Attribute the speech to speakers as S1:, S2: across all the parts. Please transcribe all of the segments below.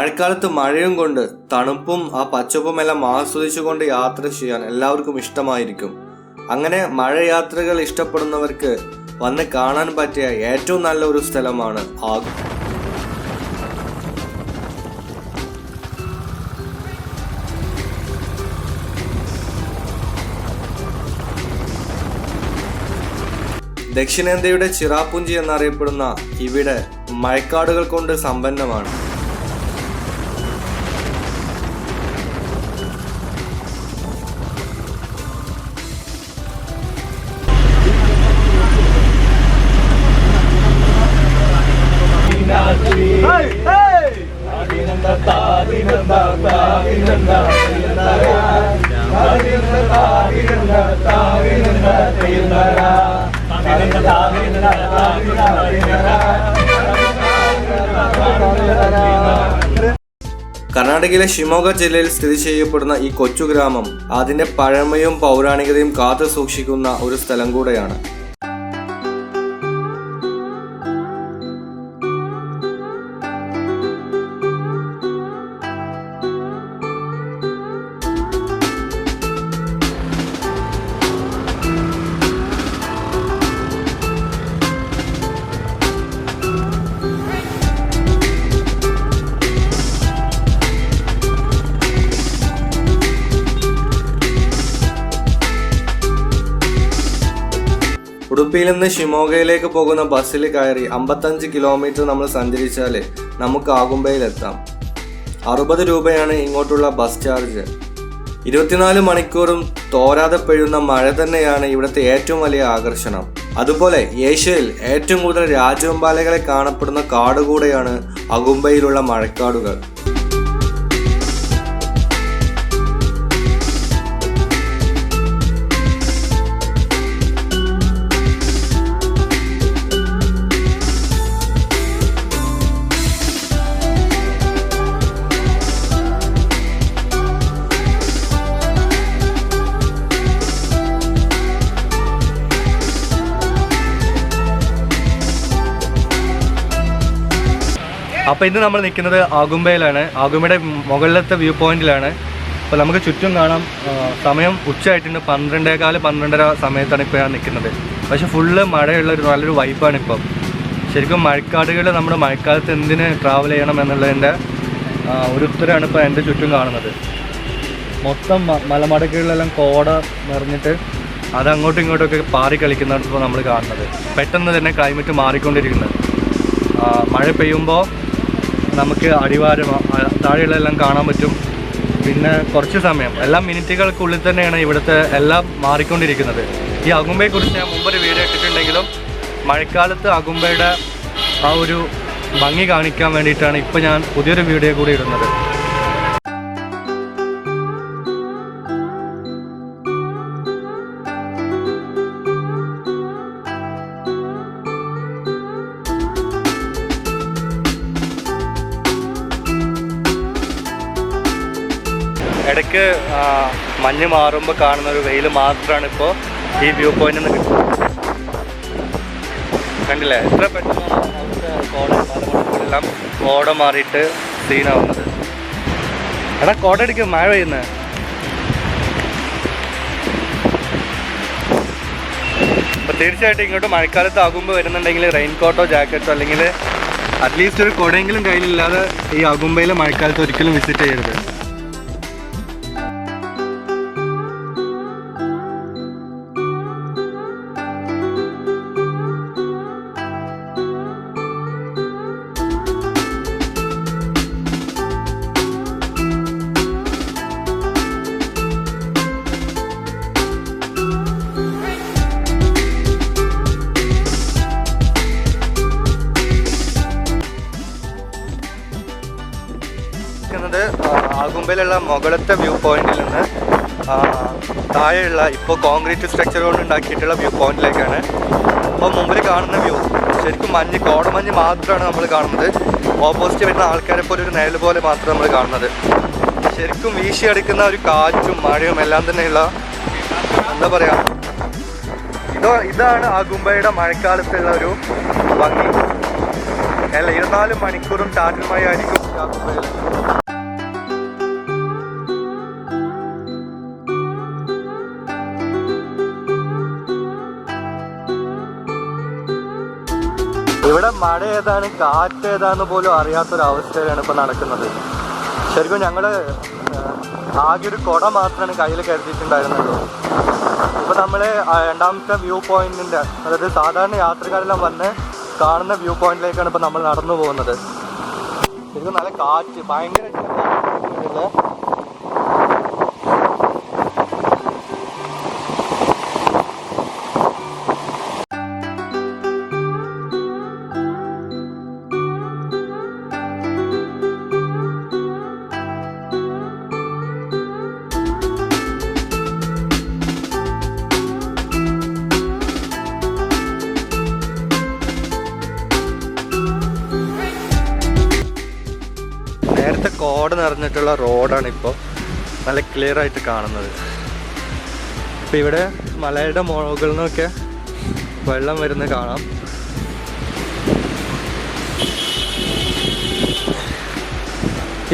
S1: മഴക്കാലത്ത് മഴയും കൊണ്ട് തണുപ്പും ആ പച്ചപ്പും എല്ലാം ആസ്വദിച്ചുകൊണ്ട് യാത്ര ചെയ്യാൻ എല്ലാവർക്കും ഇഷ്ടമായിരിക്കും. അങ്ങനെ മഴയാത്രകൾ ഇഷ്ടപ്പെടുന്നവർക്ക് വന്ന് കാണാൻ പറ്റിയ ഏറ്റവും നല്ല ഒരു സ്ഥലമാണ് ആഗുംബെ. ദക്ഷിണേന്ത്യയുടെ ചിറാപ്പുഞ്ചി എന്നറിയപ്പെടുന്ന ഇവിടെ മഴക്കാടുകൾ കൊണ്ട് സമ്പന്നമാണ്. കർണാടകയിലെ ഷിമോഗ ജില്ലയിൽ സ്ഥിതി ചെയ്യപ്പെടുന്ന ഈ കൊച്ചു ഗ്രാമം അതിന്റെ പഴമയും പൗരാണികതയും കാത്തു സൂക്ഷിക്കുന്ന ഒരു സ്ഥലം കൂടെയാണ്. ഉടുപ്പിയിൽ നിന്ന് ഷിമോഗയിലേക്ക് പോകുന്ന ബസ്സിൽ കയറി 55 കിലോമീറ്റർ നമ്മൾ സഞ്ചരിച്ചാൽ നമുക്ക് ആഗുംബെയിലെത്താം. 60 രൂപയാണ് ഇങ്ങോട്ടുള്ള ബസ് ചാർജ്. 24 മണിക്കൂറും തോരാതെ പെയ്യുന്ന മഴ തന്നെയാണ് ഇവിടുത്തെ ഏറ്റവും വലിയ ആകർഷണം. അതുപോലെ ഏഷ്യയിൽ ഏറ്റവും കൂടുതൽ രാജവെമ്പാലകളെ കാണപ്പെടുന്ന കാട് കൂടെയാണ് ആഗുംബെയിലുള്ള മഴക്കാടുകൾ. അപ്പോൾ ഇന്ന് നമ്മൾ നിൽക്കുന്നത് ആഗുംബെയിലാണ്. ആഗുംബെയുടെ മുകളിലത്തെ വ്യൂ പോയിന്റിലാണ്. അപ്പോൾ നമുക്ക് ചുറ്റും കാണാം. സമയം ഉച്ചയായിട്ടുണ്ട്. 12:15 സമയത്താണ് ഇപ്പോൾ ഞാൻ നിൽക്കുന്നത്. പക്ഷേ ഫുള്ള് മഴയുള്ള നല്ലൊരു വൈബാണ് ഇപ്പം. ശരിക്കും മഴക്കാടുകൾ നമ്മുടെ മഴക്കാലത്ത് എന്തിന് ട്രാവൽ ചെയ്യണം എന്നുള്ളതിൻ്റെ ഒരു ഉത്തരമാണ് ഇപ്പോൾ എൻ്റെ ചുറ്റും കാണുന്നത്. മൊത്തം മലമടക്കുകളിലെല്ലാം കോട നിറഞ്ഞിട്ട് അത് അങ്ങോട്ടും ഇങ്ങോട്ടൊക്കെ പാറി കളിക്കുന്നതാണ് ഇപ്പോൾ നമ്മൾ കാണുന്നത്. പെട്ടെന്ന് തന്നെ ക്ലൈമറ്റ് മാറിക്കൊണ്ടിരിക്കുന്നത്. മഴ പെയ്യുമ്പോൾ നമുക്ക് അടിവാരം താഴെയുള്ളതെല്ലാം കാണാൻ പറ്റും. പിന്നെ കുറച്ച് സമയം എല്ലാം മിനിറ്റുകൾക്കുള്ളിൽ തന്നെയാണ് ഇവിടുത്തെ എല്ലാം മാറിക്കൊണ്ടിരിക്കുന്നത്. ഈ ആഗുംബെയെക്കുറിച്ച് ഞാൻ മുമ്പൊരു വീഡിയോ ഇട്ടിട്ടുണ്ടെങ്കിലും മഴക്കാലത്ത് ആഗുംബെയുടെ ആ ഒരു ഭംഗി കാണിക്കാൻ വേണ്ടിയിട്ടാണ് ഇപ്പോൾ ഞാൻ പുതിയൊരു വീഡിയോ കൂടി ഇടുന്നത്. ഇടയ്ക്ക് മഞ്ഞ് മാറുമ്പോൾ കാണുന്ന ഒരു വെയിൽ മാത്രമാണ് ഇപ്പോൾ ഈ വ്യൂ പോയിന്റിൽ നിന്ന് കിട്ടുന്നത്. കണ്ടില്ലേ എത്ര പെട്ടെന്ന് കോട കോട മാറിയിട്ട് സീനാവുന്നത്. എടാ കോട അടിക്കും മഴ പെയ്യുന്നത്. അപ്പോൾ തീർച്ചയായിട്ടും ഇങ്ങോട്ട് മഴക്കാലത്ത് ആകുമ്പോൾ വരുന്നുണ്ടെങ്കിൽ റെയിൻകോട്ടോ ജാക്കറ്റോ അല്ലെങ്കിൽ അറ്റ്ലീസ്റ്റ് ഒരു കുടയെങ്കിലും കയ്യിലില്ലാതെ ഈ ആഗുംബെയിലെ മഴക്കാലത്ത് ഒരിക്കലും വിസിറ്റ് ചെയ്യരുത്. ആഗുംബെയിലുള്ള മുകളിലത്തെ വ്യൂ പോയിന്റിൽ നിന്ന് താഴെയുള്ള ഇപ്പോൾ കോൺക്രീറ്റ് സ്ട്രക്ചർ കൊണ്ട് ഉണ്ടാക്കിയിട്ടുള്ള വ്യൂ പോയിന്റിലേക്കാണ്. അപ്പോൾ മുമ്പിൽ കാണുന്ന വ്യൂ ശരിക്കും കോടമഞ്ഞ് മാത്രമാണ് നമ്മൾ കാണുന്നത്. ഓപ്പോസിറ്റ് വരുന്ന ആൾക്കാരെ പോലെ ഒരു നിഴൽ പോലെ മാത്രം നമ്മൾ കാണുന്നത്. ശരിക്കും വീശിയടിക്കുന്ന ഒരു കാറ്റും മഴയും എല്ലാം തന്നെയുള്ള എന്താ പറയുക, ഇതാണ് ആഗുംബെയുടെ മഴക്കാലത്തുള്ള ഒരു ഭംഗി. അല്ല 24 മണിക്കൂറും ചാറ്റൽ മഴയായിരിക്കും. ഈ ആഗുംബയിൽ. ഇവിടെ മഴ ഏതാണ് കാറ്റ് ഏതാന്ന് പോലും അറിയാത്തൊരവസ്ഥയിലാണ് ഇപ്പോൾ നടക്കുന്നത്. ശരിക്കും ഞങ്ങൾ ആകെ ഒരു കുട മാത്രമാണ് കയ്യിൽ കരുതിയിട്ടുണ്ടായിരുന്നുള്ളൂ. ഇപ്പോൾ നമ്മൾ രണ്ടാമത്തെ വ്യൂ പോയിന്റിൻ്റെ, അതായത് സാധാരണ യാത്രക്കാരെല്ലാം വന്ന് കാണുന്ന വ്യൂ പോയിന്റിലേക്കാണ് ഇപ്പോൾ നമ്മൾ നടന്നു പോകുന്നത്. ശരിക്കും നല്ല കാറ്റ്, ഭയങ്കര നേരത്തെ കോട നിറഞ്ഞിട്ടുള്ള റോഡാണ് ഇപ്പോൾ നല്ല ക്ലിയർ ആയിട്ട് കാണുന്നത്. ഇപ്പം ഇവിടെ മലയുടെ മുകളിൽ നിന്നൊക്കെ വെള്ളം വരുന്നത് കാണാം.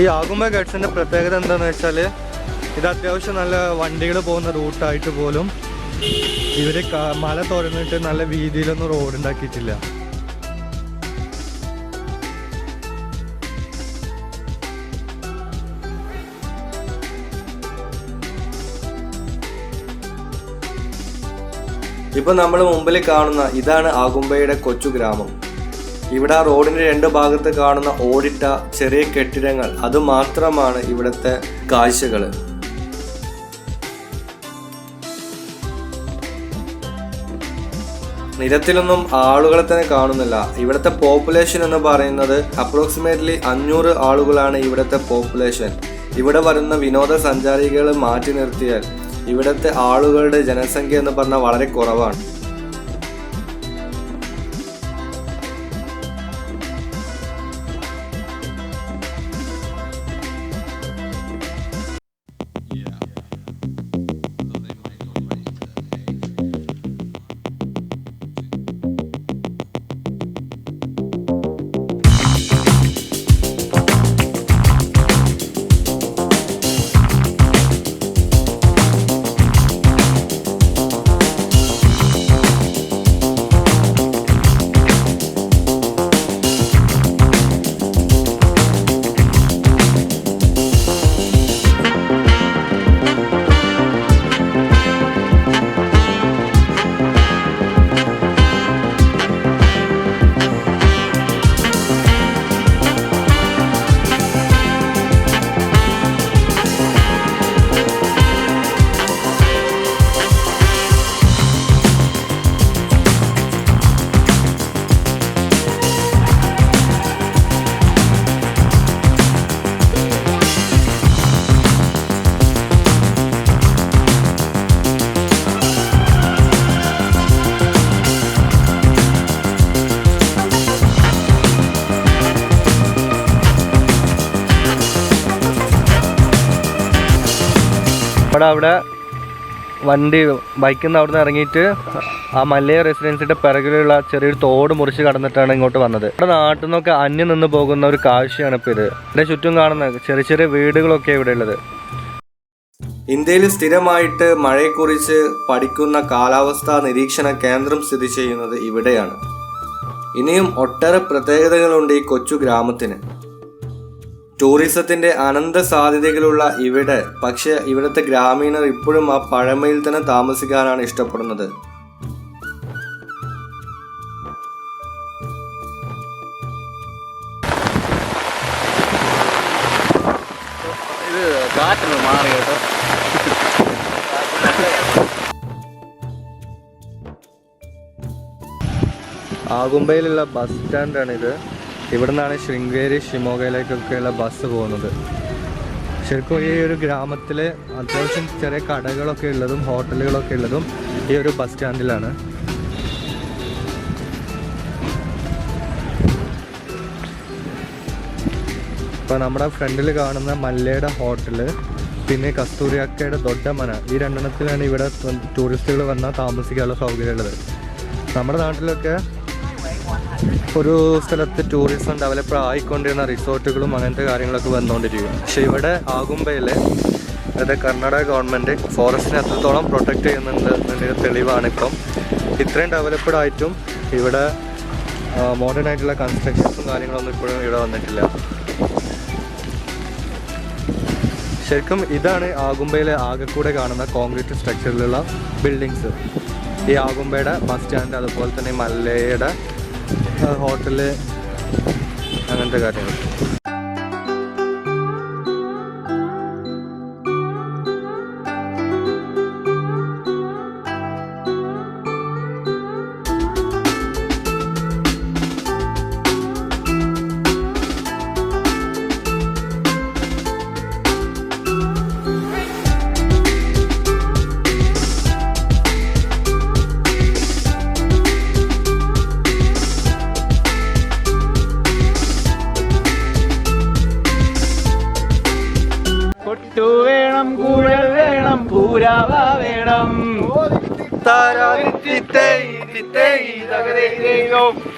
S1: ഈ ആഗുംബെ ഗട്ട്സിൻ്റെ പ്രത്യേകത എന്താണെന്ന് വെച്ചാൽ ഇത് അത്യാവശ്യം നല്ല വണ്ടികൾ പോകുന്ന റൂട്ടായിട്ട് പോലും ഇവർ മല തുറന്നിട്ട് നല്ല വീതിയിലൊന്നും റോഡ് ഉണ്ടാക്കിയിട്ടില്ല. ഇപ്പം നമ്മൾ മുമ്പിൽ കാണുന്ന ഇതാണ് ആഗുംബെയുടെ കൊച്ചു ഗ്രാമം. ഇവിടെ ആ റോഡിൻ്റെ രണ്ട് ഭാഗത്ത് കാണുന്ന ഓടിട്ട ചെറിയ കെട്ടിടങ്ങൾ, അത് മാത്രമാണ് ഇവിടുത്തെ കാഴ്ചകൾ. നിരത്തിലൊന്നും ആളുകളെ തന്നെ കാണുന്നില്ല. ഇവിടുത്തെ പോപ്പുലേഷൻ എന്ന് പറയുന്നത് അപ്രോക്സിമേറ്റ്ലി 500 ആളുകളാണ് ഇവിടുത്തെ പോപ്പുലേഷൻ. ഇവിടെ വരുന്ന വിനോദസഞ്ചാരികൾ മാറ്റി നിർത്തിയാൽ ഇവിടുത്തെ ആളുകളുടെ ജനസംഖ്യ എന്ന് പറഞ്ഞാൽ വളരെ കുറവാണ്. അവിടെ വണ്ടി ബൈക്കിൽ നിന്ന് അവിടെ നിന്ന് ഇറങ്ങിയിട്ട് ആ മലയ റെസിഡൻസിൻ്റെ പിറകിലുള്ള ചെറിയൊരു തോട് മുറിച്ച് കടന്നിട്ടാണ് ഇങ്ങോട്ട് വന്നത്. ഇവിടെ നാട്ടിൽ നിന്നൊക്കെ അന്യം നിന്ന് പോകുന്ന ഒരു കാഴ്ചയാണ് ഇപ്പോൾ ഇത്. ഇവിടെ ചുറ്റും കാണുന്ന ചെറിയ ചെറിയ വീടുകളൊക്കെ ഇവിടെ ഉള്ളത്. ഇന്ത്യയിൽ സ്ഥിരമായിട്ട് മഴയെക്കുറിച്ച് പഠിക്കുന്ന കാലാവസ്ഥാ നിരീക്ഷണ കേന്ദ്രം സ്ഥിതി ചെയ്യുന്നത് ഇവിടെയാണ്. ഇനിയും ഒട്ടേറെ പ്രത്യേകതകളുണ്ട് ഈ കൊച്ചു ഗ്രാമത്തിന്. ടൂറിസത്തിന്റെ അനന്ത സാധ്യതകളുള്ള ഇവിടെ പക്ഷേ ഇവിടുത്തെ ഗ്രാമീണർ ഇപ്പോഴും ആ പഴമയിൽ തന്നെ താമസിക്കാനാണ് ഇഷ്ടപ്പെടുന്നത്.
S2: ഇത് കാറ്റ് മാറി കേട്ടോ.
S1: ആഗുംബയിലുള്ള ബസ് സ്റ്റാൻഡാണിത്. ഇവിടെ നിന്നാണ് ശൃംഗേരി ഷിമോഗയിലേക്കൊക്കെയുള്ള ബസ് പോകുന്നത്. ശരിക്കും ഈ ഒരു ഗ്രാമത്തിൽ അത്യാവശ്യം ചെറിയ കടകളൊക്കെ ഉള്ളതും ഹോട്ടലുകളൊക്കെ ഉള്ളതും ഈ ഒരു ബസ് സ്റ്റാൻഡിലാണ്. ഇപ്പോൾ നമ്മുടെ ഫ്രണ്ടിൽ കാണുന്ന മല്ലയുടെ ഹോട്ടല്, പിന്നെ കസ്തൂരിയാക്കയുടെ ദൊഡ്ഡമന, ഈ രണ്ടെണ്ണത്തിലാണ് ഇവിടെ ടൂറിസ്റ്റുകൾ വന്നാൽ താമസിക്കാനുള്ള സൗകര്യമുള്ളത്. നമ്മുടെ നാട്ടിലൊക്കെ ഒരു സ്ഥലത്ത് ടൂറിസം ഡെവലപ്പ് ആയിക്കൊണ്ടിരുന്ന റിസോർട്ടുകളും അങ്ങനത്തെ കാര്യങ്ങളൊക്കെ വന്നുകൊണ്ടിരിക്കും. പക്ഷേ ഇവിടെ ആഗുംബയിൽ അതായത് കർണാടക ഗവൺമെൻറ് ഫോറസ്റ്റിനെ എത്രത്തോളം പ്രൊട്ടക്റ്റ് ചെയ്യുന്നുണ്ട് എന്നതിൻ്റെ തെളിവാണിപ്പം. ഇത്രയും ഡെവലപ്ഡ് ആയിട്ടും ഇവിടെ മോഡേൺ ആയിട്ടുള്ള കൺസ്ട്രക്ഷൻസും കാര്യങ്ങളൊന്നും ഇപ്പോഴും ഇവിടെ വന്നിട്ടില്ല. ശരിക്കും ഇതാണ് ആഗുംബയിലെ ആകെക്കൂടെ കാണുന്ന കോൺക്രീറ്റ് സ്ട്രക്ചറിലുള്ള ബിൽഡിങ്സ്. ഈ ആഗുംബയുടെ ബസ് സ്റ്റാൻഡ്, അതുപോലെ തന്നെ മല്ലയുടെ ഹോട്ടല്, അങ്ങനത്തെ കാര്യങ്ങൾ.
S2: വേണം, കൂഴൽ വേണം, പൂരാവ വേണം,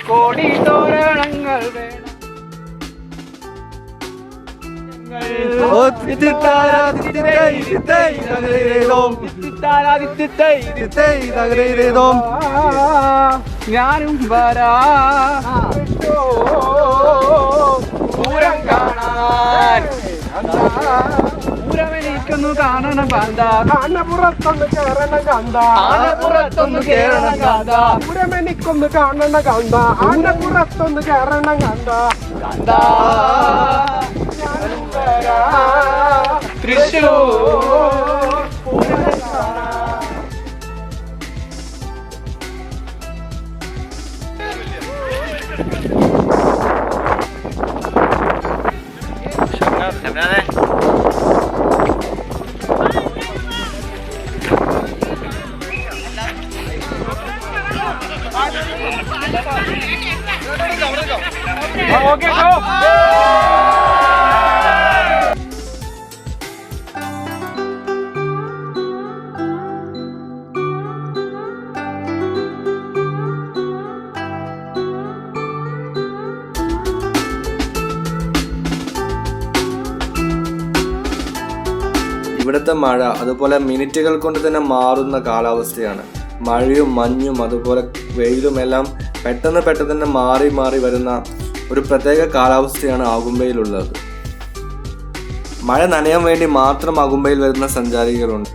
S2: കോടി തോരണങ്ങൾ വേണം. ഞാനും വരാ പൂരം കാണാൻ, പൂരമെനിക്കൊന്നു കാണണം കാന്ത, ആനപ്പുറത്തൊന്ന് കേറണം കാന്ത, ആനപ്പുറത്തൊന്ന് കേറണം കാന്ത, പൂരമെനിക്കൊന്ന് കാണണം കാന്ത, ആനപ്പുറത്തൊന്ന് കേറണം കാന്ത, കാന്ത ഞാനും വരാ തൃശ്ശൂർ പൂരം കാണാൻ. Okay, go!
S1: ഇവിടുത്തെ മഴ അതുപോലെ മിനിറ്റുകൾ കൊണ്ട് തന്നെ മാറുന്ന കാലാവസ്ഥയാണ്. മഴയും മഞ്ഞും അതുപോലെ വെയിലും എല്ലാം പെട്ടെന്ന് തന്നെ മാറി മാറി വരുന്ന ഒരു പ്രത്യേക കാലാവസ്ഥയാണ് ആഗുംബയിലുള്ളത്. മഴ നനയാൻ വേണ്ടി മാത്രം ആഗുംബയിൽ വരുന്ന സഞ്ചാരികളുണ്ട്.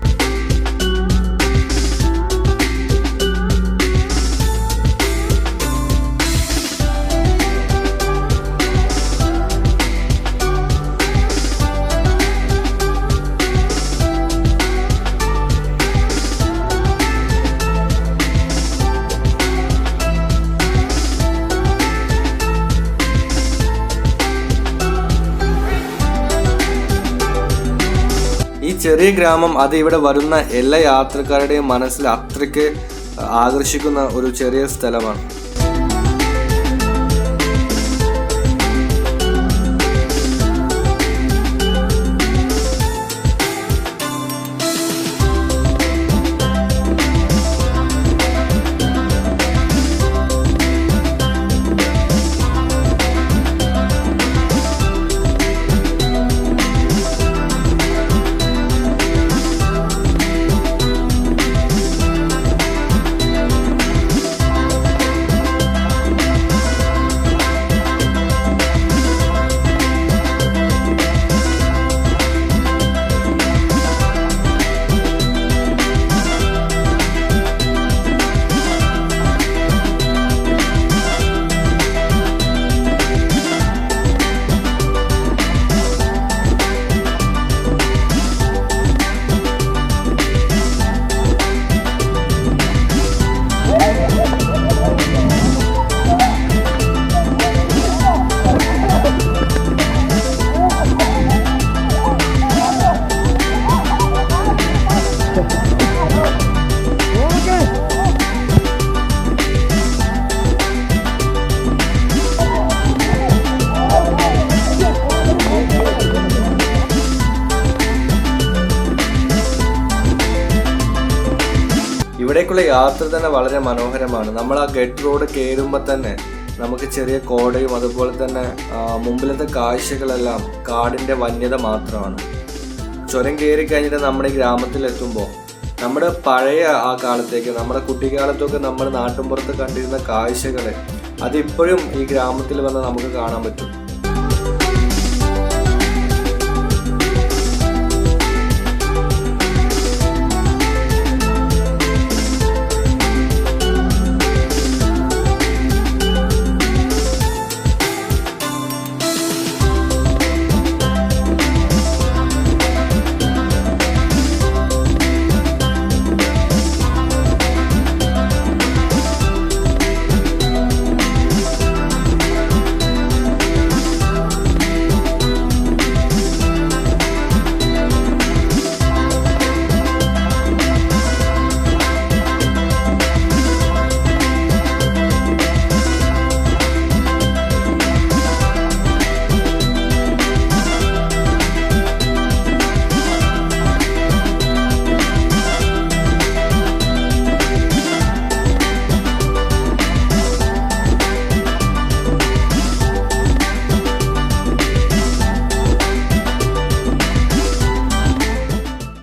S1: ഈ ചെറിയ ഗ്രാമം അത് ഇവിടെ വരുന്ന എല്ലാ യാത്രക്കാരുടെയും മനസ്സിൽ അത്രയ്ക്ക് ആകർഷിക്കുന്ന ഒരു ചെറിയ സ്ഥലമാണ്. ഇവിടേക്കുള്ള യാത്ര തന്നെ വളരെ മനോഹരമാണ്. നമ്മൾ ആ ഗട്ട് റോഡ് കയറുമ്പോൾ തന്നെ നമുക്ക് ചെറിയ കോടയും അതുപോലെ തന്നെ മുമ്പിലത്തെ കാഴ്ചകളെല്ലാം കാടിൻ്റെ വന്യത മാത്രമാണ്. ചുരം കയറി കഴിഞ്ഞിട്ട് നമ്മുടെ ഈ ഗ്രാമത്തിലെത്തുമ്പോൾ നമ്മുടെ പഴയ ആ കാലത്തേക്ക്, നമ്മുടെ കുട്ടിക്കാലത്തൊക്കെ നമ്മൾ നാട്ടിൻപുറത്ത് കണ്ടിരുന്ന കാഴ്ചകൾ അതിപ്പോഴും ഈ ഗ്രാമത്തിൽ വന്ന് നമുക്ക് കാണാൻ പറ്റും.